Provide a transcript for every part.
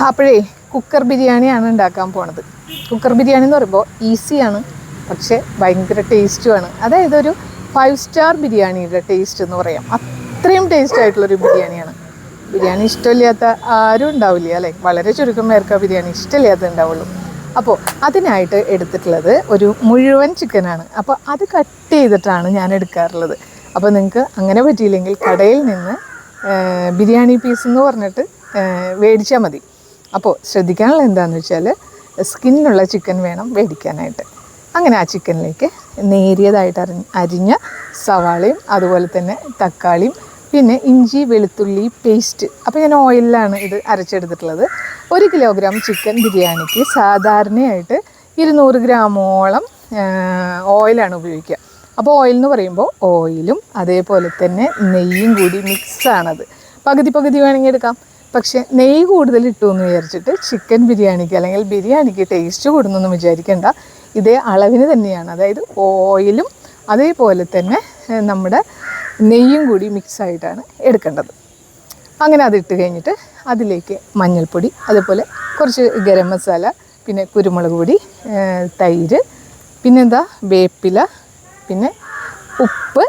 അപ്പോഴേ കുക്കർ ബിരിയാണിയാണ് ഉണ്ടാക്കാൻ പോണത്. കുക്കർ ബിരിയാണി എന്ന് പറയുമ്പോൾ ഈസിയാണ്, പക്ഷേ ഭയങ്കര ടേസ്റ്റുമാണ്. അതായത് ഒരു 5 സ്റ്റാർ ബിരിയാണിയുടെ ടേസ്റ്റ് എന്ന് പറയാം. അത്രയും ടേസ്റ്റ് ആയിട്ടുള്ളൊരു ബിരിയാണിയാണ്. ബിരിയാണി ഇഷ്ടമില്ലാത്ത ആരും ഉണ്ടാവില്ല അല്ലേ? വളരെ ചുരുക്കം പേർക്ക് ബിരിയാണി ഇഷ്ടമില്ലാത്ത ഉണ്ടാവുള്ളൂ. അപ്പോൾ അതിനായിട്ട് എടുത്തിട്ടുള്ളത് ഒരു മുഴുവൻ ചിക്കനാണ്. അപ്പോൾ അത് കട്ട് ചെയ്തിട്ടാണ് ഞാൻ എടുക്കാറുള്ളത്. അപ്പോൾ നിങ്ങൾക്ക് അങ്ങനെ പറ്റിയില്ലെങ്കിൽ കടയിൽ നിന്ന് ബിരിയാണി പീസ് എന്ന് പറഞ്ഞിട്ട് മേടിച്ചാൽ മതി. അപ്പോൾ ശ്രദ്ധിക്കാനുള്ള എന്താണെന്ന് വെച്ചാൽ സ്കിന്നുള്ള ചിക്കൻ വേണം മേടിക്കാനായിട്ട്. അങ്ങനെ ആ ചിക്കനിലേക്ക് നേരിയതായിട്ട് അരിഞ്ഞ സവാളയും അതുപോലെ തന്നെ തക്കാളിയും പിന്നെ ഇഞ്ചി വെളുത്തുള്ളി പേസ്റ്റ്. അപ്പോൾ ഞാൻ ഓയിലിലാണ് ഇത് അരച്ചെടുത്തിട്ടുള്ളത്. 1 കിലോഗ്രാം ചിക്കൻ ബിരിയാണിക്ക് സാധാരണയായിട്ട് 200 ഗ്രാമോളം ഓയിലാണ് ഉപയോഗിക്കുക. അപ്പോൾ ഓയിൽ എന്ന് പറയുമ്പോൾ ഓയിലും അതേപോലെ തന്നെ നെയ്യും കൂടി മിക്സാണത്. പകുതി വേണമെങ്കിൽ എടുക്കാം. പക്ഷേ നെയ്യ് കൂടുതൽ ഇട്ടു എന്ന് വിചാരിച്ചിട്ട് ചിക്കൻ ബിരിയാണിക്ക് അല്ലെങ്കിൽ ബിരിയാണിക്ക് ടേസ്റ്റ് കൂടുന്നൊന്നും വിചാരിക്കേണ്ട. ഇതേ അളവിന് തന്നെയാണ്. അതായത് ഓയിലും അതേപോലെ തന്നെ നമ്മുടെ നെയ്യും കൂടി മിക്സായിട്ടാണ് എടുക്കേണ്ടത്. അങ്ങനെ അതിട്ട് കഴിഞ്ഞിട്ട് അതിലേക്ക് മഞ്ഞൾപ്പൊടി, അതുപോലെ കുറച്ച് ഗരം മസാല, പിന്നെ കുരുമുളക് പൊടി, തൈര്, പിന്നെന്താ വേപ്പില, പിന്നെ ഉപ്പ്,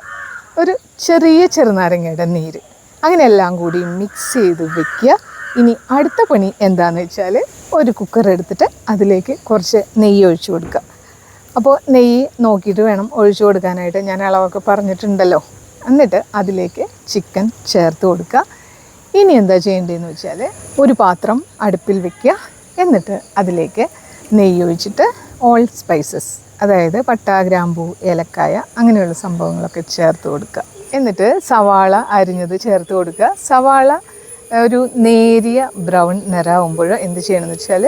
ഒരു ചെറിയ ചെറുനാരങ്ങയുടെ നീര്, അങ്ങനെ എല്ലാം കൂടി മിക്സ് ചെയ്ത് വെക്കുക. ഇനി അടുത്ത പണി എന്താണെന്ന് വെച്ചാൽ ഒരു കുക്കർ എടുത്തിട്ട് അതിലേക്ക് കുറച്ച് നെയ്യ് ഒഴിച്ചു കൊടുക്കുക. അപ്പോൾ നെയ്യ് നോക്കിയിട്ട് വേണം ഒഴിച്ചു കൊടുക്കാനായിട്ട്. ഞാൻ അളവൊക്കെ പറഞ്ഞിട്ടുണ്ടല്ലോ. എന്നിട്ട് അതിലേക്ക് ചിക്കൻ ചേർത്ത് കൊടുക്കുക. ഇനി എന്താ ചെയ്യേണ്ടതെന്ന് വെച്ചാൽ ഒരു പാത്രം അടുപ്പിൽ വെക്കുക. എന്നിട്ട് അതിലേക്ക് നെയ്യ് ഒഴിച്ചിട്ട് ഓൾ സ്പൈസസ്, അതായത് പട്ട, ഗ്രാമ്പൂ, ഏലക്കായ അങ്ങനെയുള്ള സംഭവങ്ങളൊക്കെ ചേർത്ത് കൊടുക്കുക. എന്നിട്ട് സവാള അരിഞ്ഞത് ചേർത്ത് കൊടുക്കുക. സവാള ഒരു നേരിയ ബ്രൗൺ നിറാവുമ്പോൾ എന്ത് ചെയ്യണമെന്ന് വെച്ചാൽ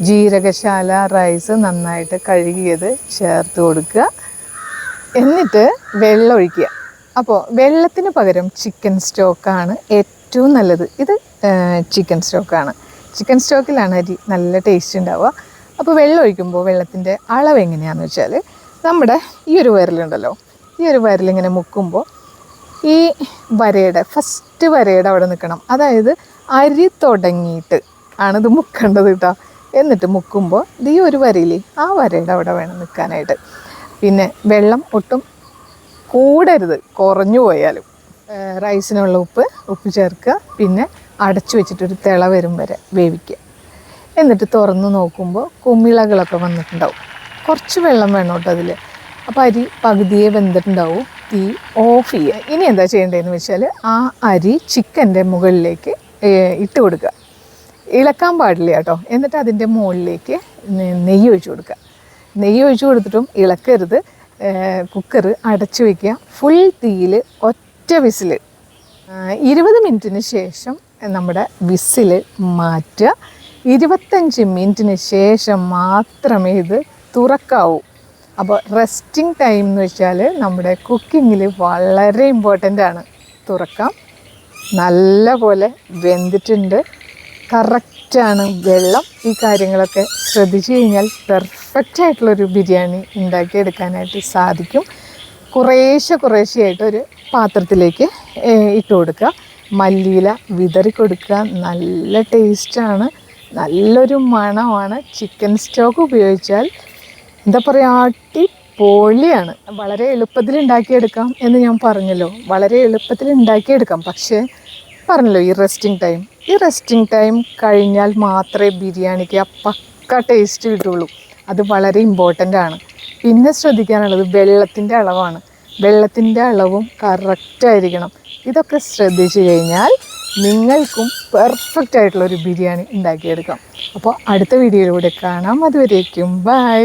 ജീരകശാല റൈസ് നന്നായിട്ട് കഴുകിയത് ചേർത്ത് കൊടുക്കുക. എന്നിട്ട് വെള്ളം ഒഴിക്കുക. അപ്പോൾ വെള്ളത്തിന് പകരം ചിക്കൻ സ്റ്റോക്കാണ് ഏറ്റവും നല്ലത്. ഇത് ചിക്കൻ സ്റ്റോക്കാണ്. ചിക്കൻ സ്റ്റോക്കിലാണ് അരി നല്ല ടേസ്റ്റ് ഉണ്ടാവുക. അപ്പോൾ വെള്ളം ഒഴിക്കുമ്പോൾ വെള്ളത്തിൻ്റെ അളവ് എങ്ങനെയാണെന്ന് വെച്ചാൽ നമ്മുടെ ഈ ഒരു വിരലുണ്ടല്ലോ, ഈ ഒരു വിരലിങ്ങനെ മുക്കുമ്പോൾ ഈ വരയുടെ ഫസ്റ്റ് വരയുടെ അവിടെ നിൽക്കണം. അതായത് അരി തുടങ്ങിയിട്ട് ആണിത് മുക്കേണ്ടത് കേട്ടോ. എന്നിട്ട് മുക്കുമ്പോൾ ഈ ഒരു വരയില്ലേ, ആ വരയുടെ അവിടെ വേണം നിൽക്കാനായിട്ട്. പിന്നെ വെള്ളം ഒട്ടും കൂടരുത്, കുറഞ്ഞു പോയാലും. റൈസിനുള്ള ഉപ്പ് ചേർക്കുക. പിന്നെ അടച്ചു വെച്ചിട്ടൊരു തിള വരും വരെ വേവിക്കുക. എന്നിട്ട് തുറന്ന് നോക്കുമ്പോൾ കുമിളകളൊക്കെ വന്നിട്ടുണ്ടാവും. കുറച്ച് വെള്ളം വേണം കേട്ടോ അതിൽ. അപ്പോൾ അരി പകുതിയെ വെന്തിട്ടുണ്ടാവും. തീ ഓഫ് ചെയ്യുക. ഇനി എന്താ ചെയ്യേണ്ടതെന്ന് വെച്ചാൽ ആ അരി ചിക്കൻ്റെ മുകളിലേക്ക് ഇട്ട് കൊടുക്കുക. ഇളക്കാൻ പാടില്ല കേട്ടോ. എന്നിട്ട് അതിൻ്റെ മുകളിലേക്ക് നെയ്യ് ഒഴിച്ച് കൊടുക്കുക. നെയ്യ് ഒഴിച്ച് കൊടുത്തിട്ടും ഇളക്കരുത്. കുക്കർ അടച്ചു വയ്ക്കുക. ഫുൾ തീയിൽ ഒറ്റ വിസിൽ. 20 മിനിറ്റിന് ശേഷം നമ്മുടെ വിസിൽ മാറ്റുക. 25 മിനിറ്റിന് ശേഷം മാത്രമേ ഇത് തുറക്കാവൂ. അപ്പോൾ റെസ്റ്റിംഗ് ടൈം എന്ന് വെച്ചാൽ നമ്മുടെ കുക്കിങ്ങിൽ വളരെ ഇമ്പോർട്ടൻ്റ് ആണ്. തുറക്കാം. നല്ല പോലെ വെന്തിട്ടുണ്ട്, കറക്റ്റാണ് വെള്ളം. ഈ കാര്യങ്ങളൊക്കെ ശ്രദ്ധിച്ചു കഴിഞ്ഞാൽ പെർഫെക്റ്റ് ആയിട്ടുള്ളൊരു ബിരിയാണി ഉണ്ടാക്കിയെടുക്കാനായിട്ട് സാധിക്കും. കുറേശ്ശെയായിട്ട് ഒരു പാത്രത്തിലേക്ക് ഇട്ട് കൊടുക്കുക. മല്ലിയില വിതറി കൊടുക്കുക. നല്ല ടേസ്റ്റാണ്, നല്ലൊരു മണമാണ്. ചിക്കൻ സ്റ്റോക്ക് ഉപയോഗിച്ചാൽ എന്താ പറയുക, അടിപൊളിയാണ്. വളരെ എളുപ്പത്തിൽ ഉണ്ടാക്കിയെടുക്കാം എന്ന് ഞാൻ പറഞ്ഞല്ലോ. വളരെ എളുപ്പത്തിൽ ഉണ്ടാക്കിയെടുക്കാം. പക്ഷേ പറഞ്ഞല്ലോ ഈ റെസ്റ്റിംഗ് ടൈം കഴിഞ്ഞാൽ മാത്രമേ ബിരിയാണിക്ക് ആ പക്ക ടേസ്റ്റ് കിട്ടുള്ളൂ. അത് വളരെ ഇമ്പോർട്ടൻ്റ് ആണ്. പിന്നെ ശ്രദ്ധിക്കാനുള്ളത് വെള്ളത്തിൻ്റെ അളവാണ്. വെള്ളത്തിൻ്റെ അളവും കറക്റ്റായിരിക്കണം. ഇതൊക്കെ ശ്രദ്ധിച്ചു കഴിഞ്ഞാൽ നിങ്ങൾക്കും പെർഫെക്റ്റ് ആയിട്ടുള്ളൊരു ബിരിയാണി ഉണ്ടാക്കിയെടുക്കാം. അപ്പോൾ അടുത്ത വീഡിയോയിലൂടെ കാണാം. അതുവരേക്കും ബൈ.